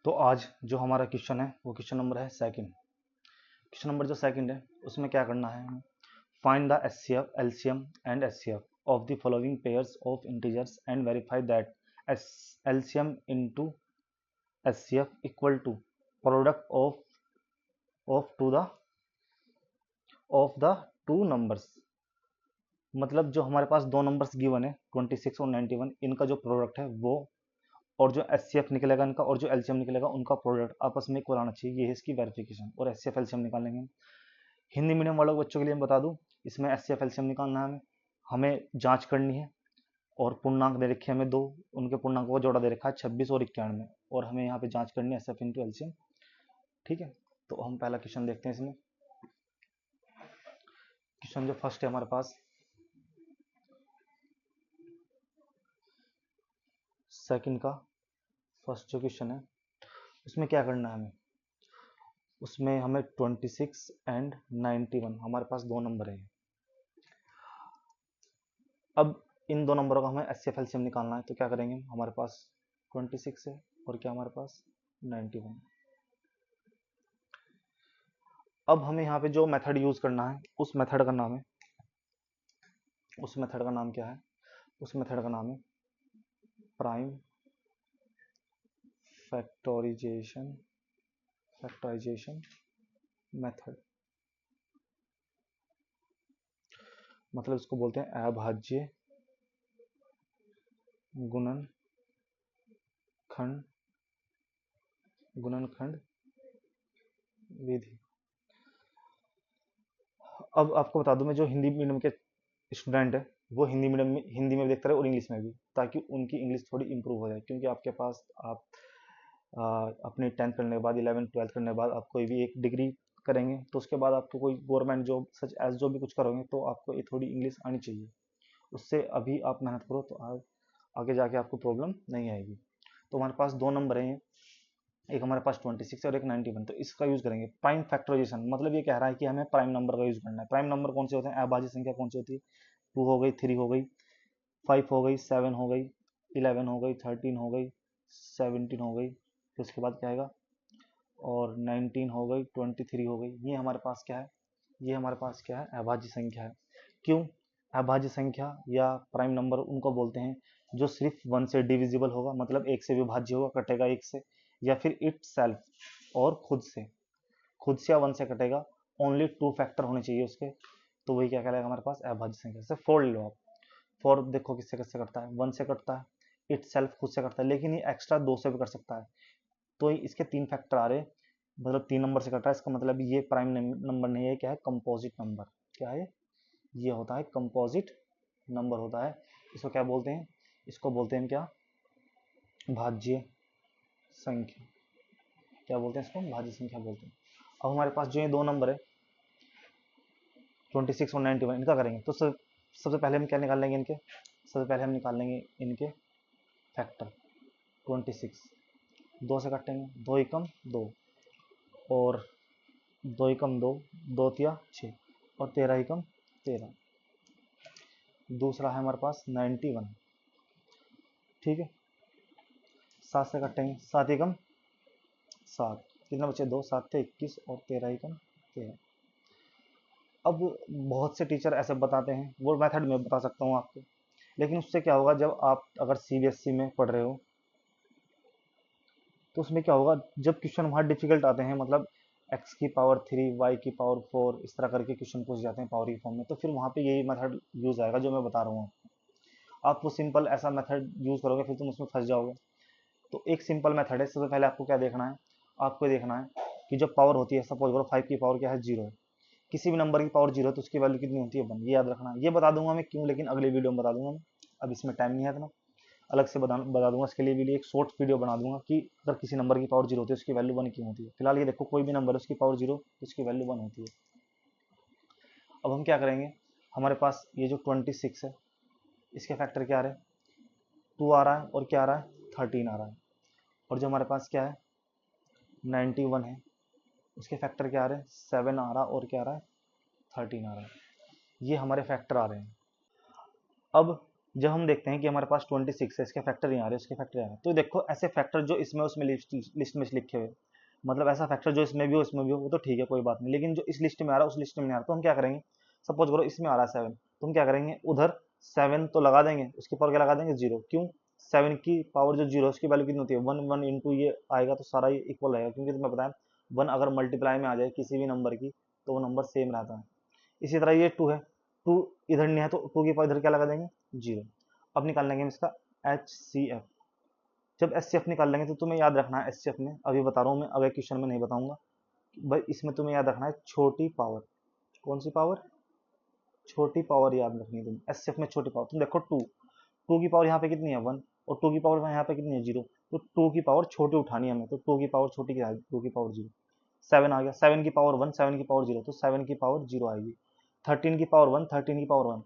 तो आज जो हमारा क्वेश्चन है वो क्वेश्चन नंबर है सेकंड। क्वेश्चन नंबर जो सेकंड है उसमें क्या करना है हमें, find the HCF LCM and HCF of the following pairs of integers and verify that LCM into HCF equal to product of the two numbers. मतलब जो हमारे पास दो नंबर्स गिवन है 26 और 91, इनका जो प्रोडक्ट है वो और जो एचसीएफ निकलेगा इनका और जो एलसीएम निकलेगा उनका प्रोडक्ट आपस में इक्वल आना चाहिए। ये है इसकी वेरिफिकेशन। और एचसीएफ एलसीएम निकालेंगे। हिंदी मीडियम वालों बच्चों के लिए मैं बता दूं, इसमें एचसीएफ एलसीएम निकालना है हमें जांच करनी है। और पूर्णांक दे रखे हमें दो, उनके पूर्णांक को जोड़ा दे रखा है 26 और 91, और हमें यहाँ पे जांच करनी है एचसीएफ इंटू एलसीएम। ठीक है, तो हम पहला क्वेश्चन देखते हैं। इसमें क्वेश्चन जो फर्स्ट है हमारे पास, सेकंड का फर्स्ट जो क्वेश्चन है उसमें क्या करना है हमें, उसमें हमें 26 एंड 91 हमारे पास दो नंबर है। अब इन दो नंबरों का हमें एचसीएफ एलसीएम निकालना है। तो क्या करेंगे, हमारे पास 26 है और क्या हमारे पास 91। अब हमें यहाँ पे जो मेथड यूज करना है उस मेथड का नाम है, उस मेथड का नाम क्या है, उस मेथड का नाम है प्राइम फैक्टराइजेशन मेथड। मतलब इसको बोलते हैं अभाज्य गुणनखंड विधि। अब आपको बता दूं, मैं जो हिंदी मीडियम के स्टूडेंट है वो हिंदी मीडियम में हिंदी में देखते रहे और इंग्लिश में भी, ताकि उनकी इंग्लिश थोड़ी इंप्रूव हो जाए। क्योंकि आपके पास आप अपनी 10th करने के बाद 11th 12th करने के बाद आप कोई भी एक डिग्री करेंगे तो उसके बाद आपको कोई गवर्नमेंट जॉब सच एज जो भी कुछ करोगे तो आपको ये थोड़ी इंग्लिश आनी चाहिए। उससे अभी आप मेहनत करो तो आगे जाके आपको प्रॉब्लम नहीं आएगी। तो हमारे पास दो नंबर हैं, एक हमारे पास 26 और एक 91। तो इसका यूज करेंगे प्राइम फैक्टराइजेशन। मतलब ये कह रहा है कि हमें प्राइम नंबर का यूज करना है। प्राइम नंबर कौन से होते हैं, अभाज्य संख्या कौन सी होती है, 2 हो गई, 3 हो गई, 5 हो गई, 7 हो गई, 11 हो गई, 13 हो गई, 17 हो गई, फिर उसके बाद क्या आएगा, और 19 हो गई, 23 हो गई। ये हमारे पास क्या है, ये हमारे पास क्या है, अभाज्य संख्या है। क्यों अभाज्य संख्या या प्राइम नंबर उनको बोलते हैं जो सिर्फ 1 से डिविजिबल होगा, मतलब 1 से विभाज्य होगा, कटेगा 1 से, या फिर इट सेल्फ और खुद से या 1 से कटेगा, ओनली 2 फैक्टर होने चाहिए उसके। तो वही क्या कहलाएगा हमारे पास, अभाज्य संख्या। जैसे 4 ले लो आप, 4 देखो किससे किससे कटता है, 1 से कटता है, इट सेल्फ खुद से कटता है, लेकिन ये एक्स्ट्रा 2 से भी कर सकता है। तो इसके 3 फैक्टर आ रहे, मतलब 3 नंबर से कट रहा है। इसका मतलब ये प्राइम नंबर नहीं है, क्या है, कंपोजिट नंबर। क्या है, ये होता है कंपोजिट नंबर होता है। इसको क्या बोलते हैं, इसको बोलते हैं क्या, भाज्य संख्या। क्या बोलते हैं इसको, भाज्य संख्या बोलते हैं। अब हमारे पास जो ये दो नंबर है 26 और 91, इनका करेंगे तो सबसे पहले हम क्या निकाल लेंगे, इनके सबसे पहले हम निकाल लेंगे इनके फैक्टर। 26 2 से काटेंगे, 2 एकम 2, और 2 एकम 2, 2 तिया 6, और 13 एकम 13। दूसरा है हमारे पास 91। ठीक है, 7 से काटेंगे, 7 एकम 7, कितना बचे, 2 7 थे 21, और 13 एकम 13। अब बहुत से टीचर ऐसे बताते हैं, वो मेथड में बता सकता हूँ आपको, लेकिन उससे क्या होगा, जब आप अगर सीबीएसई में पढ़ रहे हो तो उसमें क्या होगा, जब क्वेश्चन वहाँ डिफिकल्ट आते हैं, मतलब x की पावर 3, y की पावर 4, इस तरह करके क्वेश्चन पूछ जाते हैं पावर की फॉर्म में, तो फिर वहाँ पे यही मेथड यूज आएगा जो मैं बता रहा हूँ। आप वो सिंपल ऐसा मेथड यूज करोगे फिर तुम उसमें फंस जाओगे। तो एक सिंपल मेथड है। सबसे पहले आपको क्या देखना है, आपको देखना है कि जब पावर होती है, सपोज करो 5 की पावर क्या है, 0 है, किसी भी नंबर की पावर 0 है तो उसकी वैल्यू कितनी होती है, 1। ये याद रखना। ये बता दूंगा मैं क्यों, लेकिन अगले वीडियो में बता दूंगा मैं, अब इसमें टाइम नहीं है इतना, अलग से बता दूंगा। इसके लिए भी एक शॉर्ट वीडियो बना दूंगा कि अगर किसी नंबर की पावर 0 होती है उसकी वैल्यू 1 क्यों होती है। फिलहाल ये देखो, कोई भी नंबर है उसकी पावर 0 तो उसकी वैल्यू 1 होती है। अब हम क्या करेंगे, हमारे पास ये जो 26 है इसके फैक्टर क्या आ रहे हैं, 2 आ रहा है, और क्या आ रहा है, 13 आ रहा है। और जो हमारे पास क्या है 91 है, उसके फैक्टर क्या आ रहे हैं, 7 आ रहा है, और क्या आ रहा है, 13 आ रहा है। ये हमारे फैक्टर आ रहे हैं। अब जब हम देखते हैं कि हमारे पास 26 है, इसके फैक्टर यहाँ आ रहे हैं, इसके फैक्टर यहाँ आ रहे हैं, तो देखो ऐसे फैक्टर जो इसमें उसमें लिस्ट में लिखे हुए, मतलब ऐसा फैक्टर जो इसमें भी हो उसमें भी हो, वो तो ठीक है कोई बात नहीं, लेकिन जो इस लिस्ट में आ रहा है उस लिस्ट में नहीं आ रहा, तो हम क्या करेंगे, सपोज करो इसमें आ रहा है 7, तो हम क्या करेंगे, उधर 7 तो लगा देंगे, उसके पावर क्या लगा देंगे 0, क्यों, 7 की पावर जो 0 है उसकी वैल्यू कितनी होती है 1, 1 इंटू ये आएगा तो सारा ये इक्वल रहेगा, क्योंकि तुम्हें पता है 1 अगर मल्टीप्लाई में आ जाए किसी भी नंबर की तो वो नंबर सेम रहता है। इसी तरह ये 2 है, 2 इधर नहीं है तो 2 की पावर इधर क्या लगा देंगे 0। अब निकाल लेंगे हम इसका HCF। जब HCF निकाल लेंगे तो तुम्हें याद रखना है HCF में, अभी बता रहा हूँ मैं, अगले क्वेश्चन में नहीं बताऊंगा भाई, इसमें तुम्हें याद रखना है छोटी पावर। कौन सी पावर, छोटी पावर याद रखनी है तुम्हें, HCF में छोटी पावर। तुम देखो 2, 2 की पावर यहाँ पे कितनी है 1, और 2 की पावर यहाँ पे कितनी है 0, तो 2 की पावर छोटी उठानी है हमें, तो 2 की पावर छोटी क्या है, 2 की पावर 0। 7 आ गया, 7 की पावर 1, 7 की पावर 0, तो 7 की पावर 0 आएगी। 13 की पावर 1, 13 की पावर 1,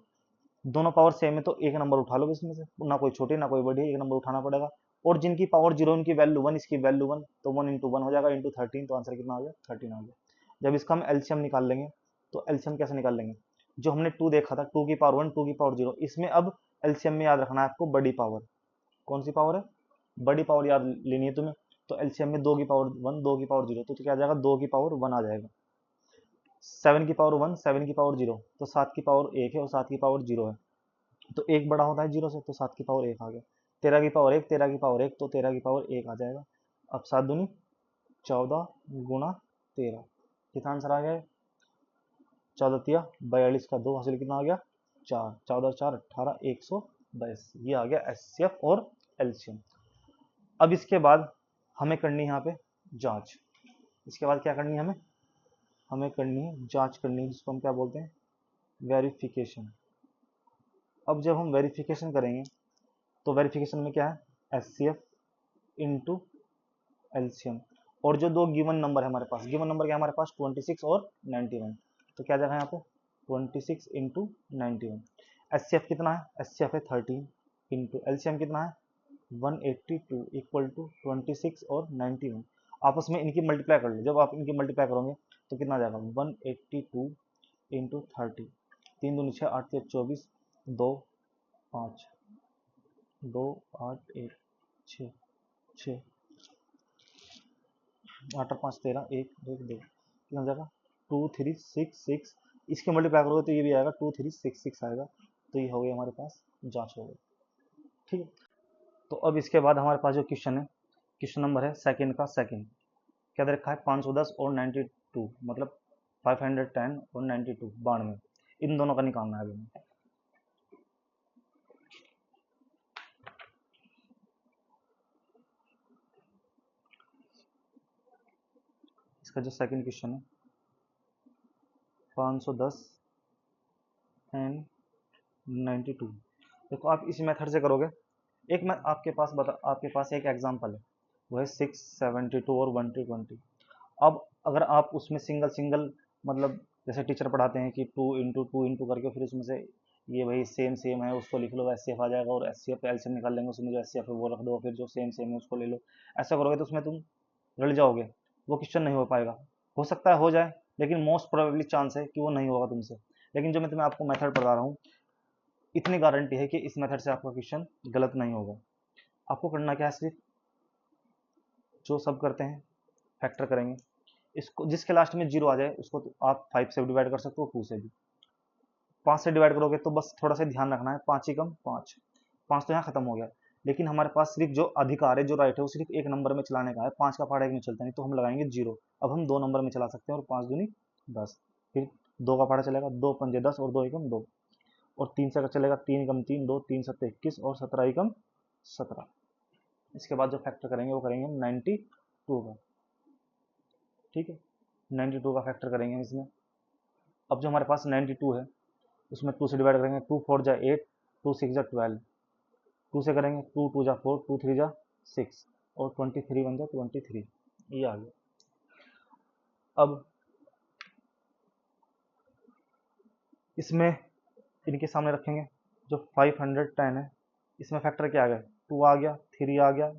दोनों पावर सेम है तो एक नंबर उठा लो इसमें से, ना कोई छोटी ना कोई बड़ी, एक नंबर उठाना पड़ेगा। और जिनकी पावर 0 उनकी वैल्यू 1, इसकी वैल्यू 1, तो 1 इंटू 1 हो जाएगा इंटू 13, तो आंसर कितना आ गया 13 आ गया। जब इसका हम एलसीएम निकाल लेंगे, तो एलसीएम कैसे निकाल लेंगे, जो हमने 2 देखा था 2 की पावर 1, 2 की पावर 0, इसमें अब एलसीएम में याद रखना है आपको बड़ी पावर। कौन सी पावर है, बड़ी पावर याद लेनी है तुम्हें, तो एलसीएम में 2 की पावर 1, 2 की पावर 0, तो क्या आ जाएगा 2 की पावर 1 आ जाएगा। 7 की पावर 1, 7 की पावर 0, तो 7 की पावर 1 है और 7 की पावर 0 है, तो एक बड़ा होता है 0 से, तो 7 की पावर 1 आ गया। 13 की पावर 1, 13 की पावर 1, तो 13 की पावर 1 आ जाएगा। अब 7 दूनी 14 गुणा 13, कितना आंसर आ गया, 14 तिया 42 का 2 हासिल कितना आ गया 4, 14 4 18, 122, ये आ गया एचसीएफ और एलसीएम। अब इसके बाद हमें करनी है यहाँ पे जांच। इसके बाद क्या करनी है हमें करनी है जांच करनी है, जिसको हम क्या बोलते हैं वेरिफिकेशन। अब जब हम वेरिफिकेशन करेंगे तो वेरिफिकेशन में क्या है H C F into LCM, और जो दो गिवन नंबर है हमारे पास, गिवन नंबर क्या है हमारे पास 26 और 91, तो क्या जगह है यहाँ पे 26 इंटू 91। एच सी एफ कितना है, एच सी एफ है 13 इंटू एलसीएम कितना है 182 इक्वल टू 26 और 91। आपस में इनकी मल्टीप्लाई कर लो, जब आप इनकी मल्टीप्लाई करोगे तो कितना आ जाएगा 182 इंटू 30, 3 दूनी 6 8 3 24, 2 5 2 8 1 6 6 8 और 5 13 1 1 2, कितना जाएगा 2 3 6 6, इसके मल्टीप्लाई करोगे तो ये भी आएगा 2 3 6 6 आएगा, तो ये हो गया हमारे पास जांच हो गई। ठीक है, तो अब इसके बाद हमारे पास जो क्वेश्चन है, क्वेश्चन नंबर है सेकंड का सेकंड, क्या दे रखा है 510 और 92, मतलब 510 और 92 92, इन दोनों का निकालना है अभी। इसका जो सेकंड क्वेश्चन है 510 एंड 92, देखो आप इस मेथड से करोगे। एक मैं आपके पास एक एग्जांपल है, वो है 672 और 120। अब अगर आप उसमें सिंगल सिंगल, मतलब जैसे टीचर पढ़ाते हैं कि 2 इंटू करके फिर उसमें से ये वही सेम सेम है उसको लिख लो, एस सी एफ आ जाएगा, और एस सी एफ एलसीएम निकाल लेंगे, उसमें जो एस सी एफ है वो रख दो, फिर जो सेम सेम है उसको ले लो, ऐसा करोगे तो उसमें तुम रल जाओगे, वो क्वेश्चन नहीं हो पाएगा। हो सकता है हो जाए, लेकिन मोस्ट प्रोबेबली चांस है कि वो नहीं होगा तुमसे। लेकिन जो मैं तुम्हें आपको मेथड पढ़ा रहा हूँ, इतनी गारंटी है कि इस मेथड से आपका क्वेश्चन गलत नहीं होगा। आपको करना क्या है, सिर्फ जो सब करते हैं फैक्टर करेंगे, इसको जिसके लास्ट में 0 आ जाए उसको तो आप 5 से डिवाइड कर सकते हो, 2 से भी। 5 से डिवाइड करोगे तो बस थोड़ा सा ध्यान रखना है, 5 ही कम 5, 5 तो यहाँ खत्म हो गया, लेकिन हमारे पास सिर्फ जो अधिकार है, जो राइट है, वो सिर्फ एक नंबर में चलाने का है, 5 का पहाड़ा एक में चलता नहीं, तो हम लगाएंगे 0। अब हम 2 नंबर में चला सकते हैं, और 5 दूनी 10, फिर 2 का पहाड़ा चलेगा 2 पंजे 10 और 2 एकम 2, और 3 से चलेगा 3 एकम 3 2 3 7 21 और 17 एकम 17। इसके बाद जो फैक्टर करेंगे वो करेंगे 92 का। ठीक है, 92 का फैक्टर करेंगे हम इसमें। अब जो हमारे पास 92 है उसमें 2 से डिवाइड करेंगे, 2 4 जा 8, 2 6 जा 12, 2 से करेंगे 2 2 जा 4, 2 3 जा 6, और 23 1 जा 23, ये आ गया। अब इसमें इनके सामने रखेंगे जो 510 है, इसमें फैक्टर क्या आ गया 2 आ गया, 3 आ गया,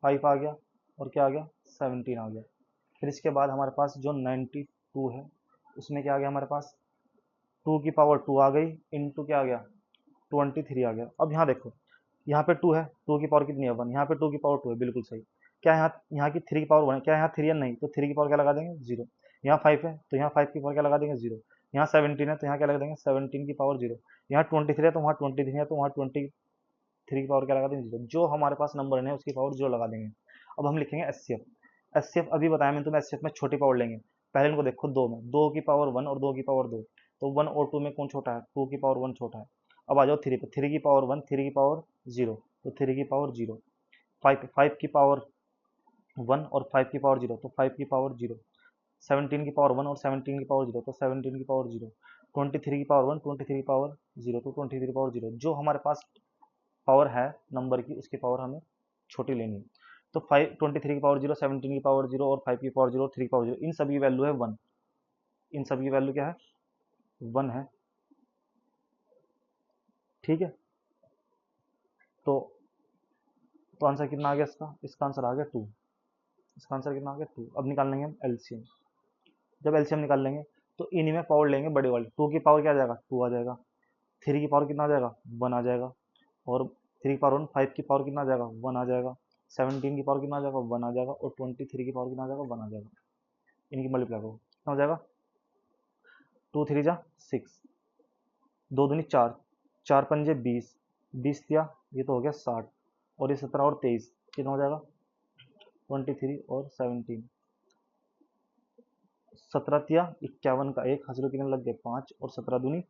5 आ गया, और क्या आ गया 17 आ गया। फिर इसके बाद हमारे पास जो 92 है उसमें क्या आ गया हमारे पास 2 की पावर 2 आ गई, इंटू क्या आ गया 23 आ गया। अब यहाँ देखो, यहाँ पे 2 है, 2 की पावर कितनी है 1, यहाँ पे 2 की पावर 2 है, बिल्कुल सही। क्या यहाँ की 3 की पावर 1 है, क्या यहाँ 3 है, नहीं, तो 3 की पावर क्या लगा देंगे 0। यहाँ 5 है तो यहाँ 5 की पावर क्या लगा देंगे 0। यहाँ 17 है तो यहाँ क्या लगा देंगे 17 की पावर 0। यहाँ 23 है तो वहाँ 23 है तो वहाँ 23 की पावर क्या लगा देंगे 0। जो हमारे पास नंबर है उसकी पावर 0 लगा देंगे। अब हम लिखेंगे एचसीएफ। एचसीएफ अभी बताया मैंने तुम्हें, एचसीएफ में छोटी पावर लेंगे। पहले इनको देखो, 2 में 2 की पावर 1 और 2 की पावर 2, तो 1 और 2 में कौन छोटा है, 2 की पावर 1 छोटा है। अब आ जाओ 3 पे, 3 की पावर 1, 3 की पावर 0, तो 3 की पावर 0। 5 की पावर 1 और 5 की पावर 0, तो 5 की पावर 0। 17 की पावर 1 और 17 की पावर 0, तो 17 की पावर 0। 23 की पावर 1, 23 की पावर 0, तो 23 की पावर 0। जो हमारे पास पावर है नंबर की, उसकी पावर हमें छोटी लेनी है। तो 23 की पावर 0, 17 की पावर 0 और 5 की पावर 0 और 3 की पावर 0, इन सभी की वैल्यू है 1। इन सभी की वैल्यू क्या है 1 है, ठीक है। तो आंसर कितना आ गया इसका आंसर आ गया 2। इसका आंसर कितना आ गया 2। अब निकाल लेंगे हम एलसीएम। जब एलसीएम निकाल लेंगे तो इन्हीं में पावर लेंगे बड़े वाले। 2 की पावर क्या आ जाएगा 2 आ जाएगा, 3 की पावर कितना आ जाएगा 1 आ जाएगा, और 3 की पावर 1, 5 की पावर कितना आ जाएगा 1 आ जाएगा, 17 की पावर कितना आ जाएगा 1 आ जाएगा, और 23 की पावर कितना आ जाएगा 1 आ जाएगा। इनकी मल्टीप्लाई करो, कितना हो जाएगा 2 3 जा 6, 2 दूनी 4, 4 पंजे 20, 20 दिया ये तो हो गया 60, और ये 17 और 23 कितना हो जाएगा 23 और 17, 17 तिया 51 का 1 हज़रों कितने लग गए 5, और 17 दूनी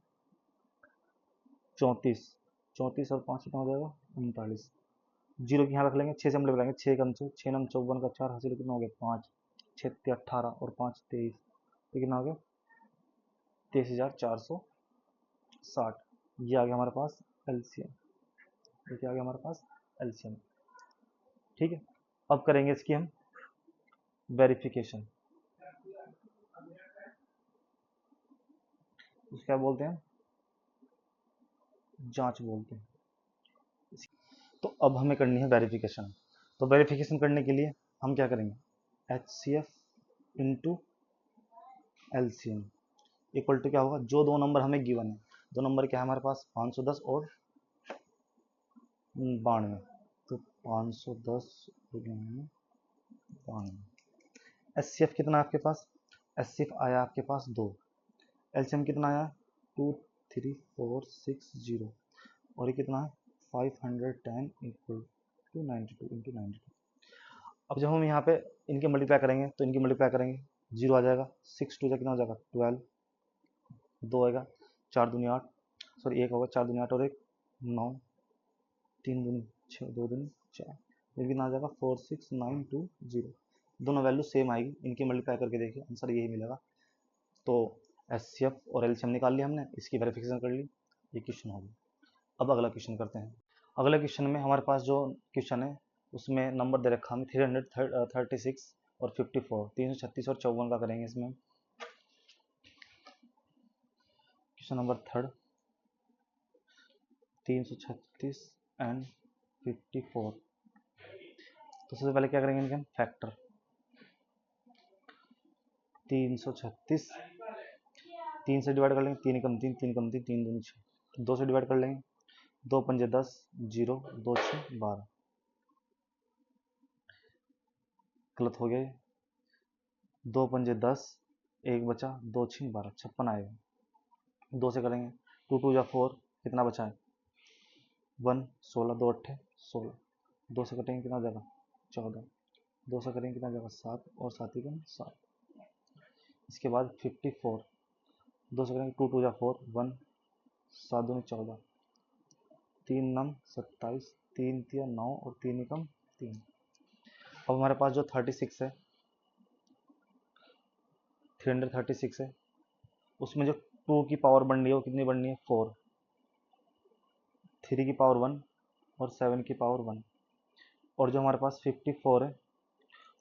34, 34 और 5 कितना हो जाएगा 39। जीरो की यहाँ रख लेंगे, 6 से हम लगाएंगे, 6 कम 6 नम 54 का 4 हज़रों कितना हो गया 5, 6 ते 18 और 5 23, तो कितना हो गया 23,460। ये आ गया हमारे पास एलसीएम। ये क्या आ गया हमारे पास एलसीएम, ठीक है। अब करेंगे इसकी हम वेरिफिकेशन। उसको क्या बोलते हैं जांच बोलते हैं। तो अब हमें करनी है वेरिफिकेशन। तो वेरिफिकेशन करने के लिए हम क्या करेंगे H C F into L C M equal to क्या होगा, जो दो नंबर हमें गिवन है, दो नंबर क्या है हमारे पास 510 और 92, तो 510 92। एच सी एफ कितना है आपके पास, एच सी एफ आया आपके पास 2, एल सी एम कितना आया 23460, और ये कितना है 510 इक्वल टू 92 इंटू 92। अब जब हम यहाँ पे इनके मल्टीप्लाई करेंगे तो इनकी मल्टीप्लाई करेंगे, 0 आ जाएगा, 6 2 कितना हो जाएगा 12, 2 आएगा 4 दूनी 8, सॉरी 1 होगा 4 दूनी 8 और 1 9, 3 दूनी 6 2 दूनी 4, ये कितना आ जाएगा 46920। दोनों वैल्यू सेम आएगी, इनकी मल्टीप्लाई करके देखिए आंसर यही मिलेगा। तो एस सी एफ और एलसीएम निकाल लिया हमने, इसकी वेरिफिकेशन कर ली, ये क्वेश्चन हो गया। अब अगला क्वेश्चन करते हैं। अगले क्वेश्चन में हमारे पास जो क्वेश्चन है उसमें नंबर दे रखा हमें 336 और 54, 336 और 54 का करेंगे इसमें। Question number 3, 336 and 54। तो सबसे पहले क्या करेंगे इनके हम फैक्टर। 336 3 से डिवाइड कर लेंगे, 3 कम 3, 3 कम 3, 3 दूनी 6, 2 से डिवाइड कर लेंगे, 2 पंजे 10, 0 2 6 12, गलत हो गया ये, 2 पंजे 10, 1 बचा, 2 6 12, 56 आएगा। 2 से करेंगे, 2 2 जा 4, कितना बचा है 1, 16, 2 अट्ठे 16, 2 से कटेंगे कितना जाएगा 14, 2 से करेंगे कितना जाएगा 7, और 7 ही 7। इसके बाद 54, 2 से करेंगे, 2 2 जा 4, 1, 7 दूनी 14, 3 नम 27, 3 तिया 9 और 3 एकम 3। अब हमारे पास जो 36 है 336 है, उसमें जो 2 की पावर बढ़नी है वो कितनी बढ़नी है 4, 3 की पावर 1 और 7 की पावर 1, और जो हमारे पास 54 है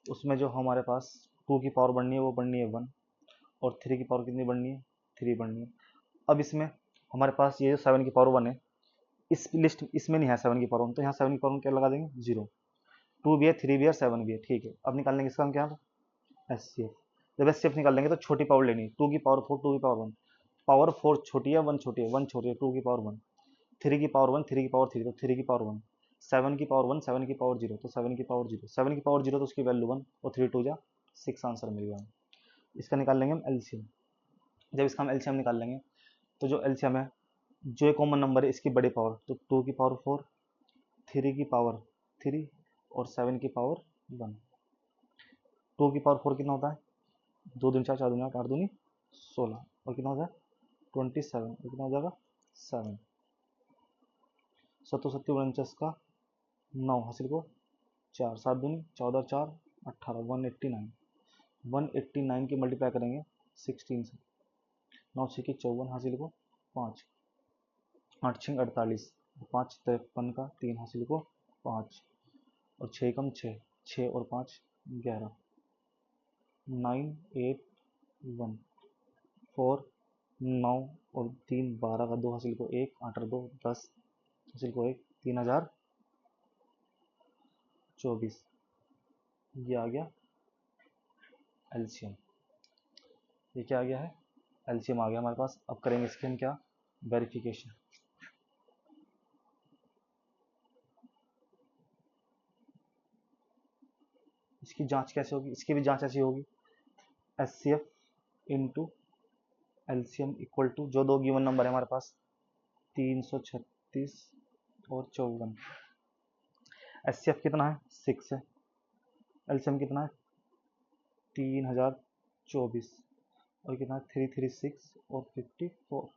उसमें जो हमारे पास 2 की पावर बढ़नी है वो बढ़नी है 1, और 3 की पावर कितनी बढ़नी है 3 बढ़नी है। अब इसमें हमारे पास ये जो 7 की पावर 1 है, इस लिस्ट इसमें नहीं है 7 की पावर 1, तो यहाँ 7 की पावर 1 क्या लगा देंगे 0, 2 भी है 3 भी है 7 भी है, ठीक है। अब निकाल लेंगे इसका हम क्या एस सी एफ। जब एस सी एफ निकाल लेंगे तो छोटी पावर लेनी है, 2 की पावर 4, 2 की पावर 1, पावर 4 छोटी है 1 छोटी है, 1 छोटी है 2 की पावर 1, 3 की पावर 1, 3 की पावर 3, तो 3 की पावर 1, 7 की पावर 1, 7 की पावर 0, तो 7 की पावर 0, 7 की पावर 0, तो उसकी वैल्यू 1, और 3 2 जा 6 आंसर मिल गया। इसका निकाल लेंगे हम एलसीएम। जब इसका हम एलसीएम निकाल लेंगे तो जो एलसीएम है, जो एक कॉमन नंबर है इसकी बड़ी पावर, तो 2 की पावर 4, 3 की पावर 3 और 7 की पावर 1। 2 की पावर 4 कितना होता है, 2 दूनी 4, 4 दूनी 8, 8 दूनी 16, और कितना हो जाए 27, और कितना हो जाएगा 7। 7 सत्ती 49 का 9 हासिल को 4, 7 दूनी 14, 4 18, 189। 189 की मल्टीप्लाई करेंगे 16 से, 9 6 की 54 हासिल को 5, 8 6 48, 5 53 का 3 हासिल को 5, और 6 कम 6, 6 और 5 11, 9 8 1 4 9 और 3 12 का 2 हासिल को 1, 8 और 2 10 हासिल को 1, 3024। ये आ गया एलसीएम। ये क्या आ गया है, एलसीएम आ गया हमारे पास। अब करेंगे इसके हम क्या, वेरिफिकेशन। इसकी जांच कैसे होगी, इसकी भी जांच ऐसी होगी, HCF into LCM equal to जो दो गिवन नंबर है हमारे पास 336 और 54। एचसीएफ कितना है 6 है, एलसीएम कितना है 3024, और कितना है 336 और 54।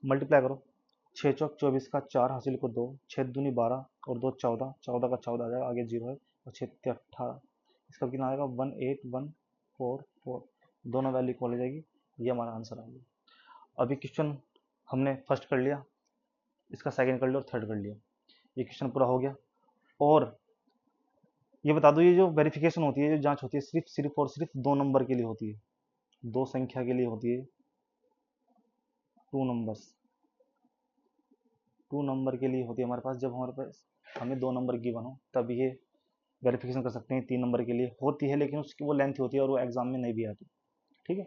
मल्टीप्लाई करो, 6 चौक 24 का 4 हासिल को 2, 6 दूनी 12 और 2 14, 14 का 14 आ जाएगा, आगे 0 है, और 6 18, इसका कितना आएगा 18144, दोनों वैल्यू इक्वल हो जाएगी। ये हमारा आंसर आ गया। अभी क्वेश्चन हमने फर्स्ट कर लिया, इसका सेकंड कर लिया और थर्ड कर लिया, ये क्वेश्चन पूरा हो गया। और ये बता दो, ये जो वेरिफिकेशन होती है, जो जांच होती है, सिर्फ और सिर्फ दो नंबर के लिए होती है, दो संख्या के लिए होती है, टू नंबर के लिए होती है हमारे पास। जब हमारे पास हमें दो नंबर गिवन हो तब ये वेरिफिकेशन कर सकते हैं। 3 नंबर के लिए होती है लेकिन उसकी वो लेंथ होती है और वो एग्जाम में नहीं भी आती। ठीक है।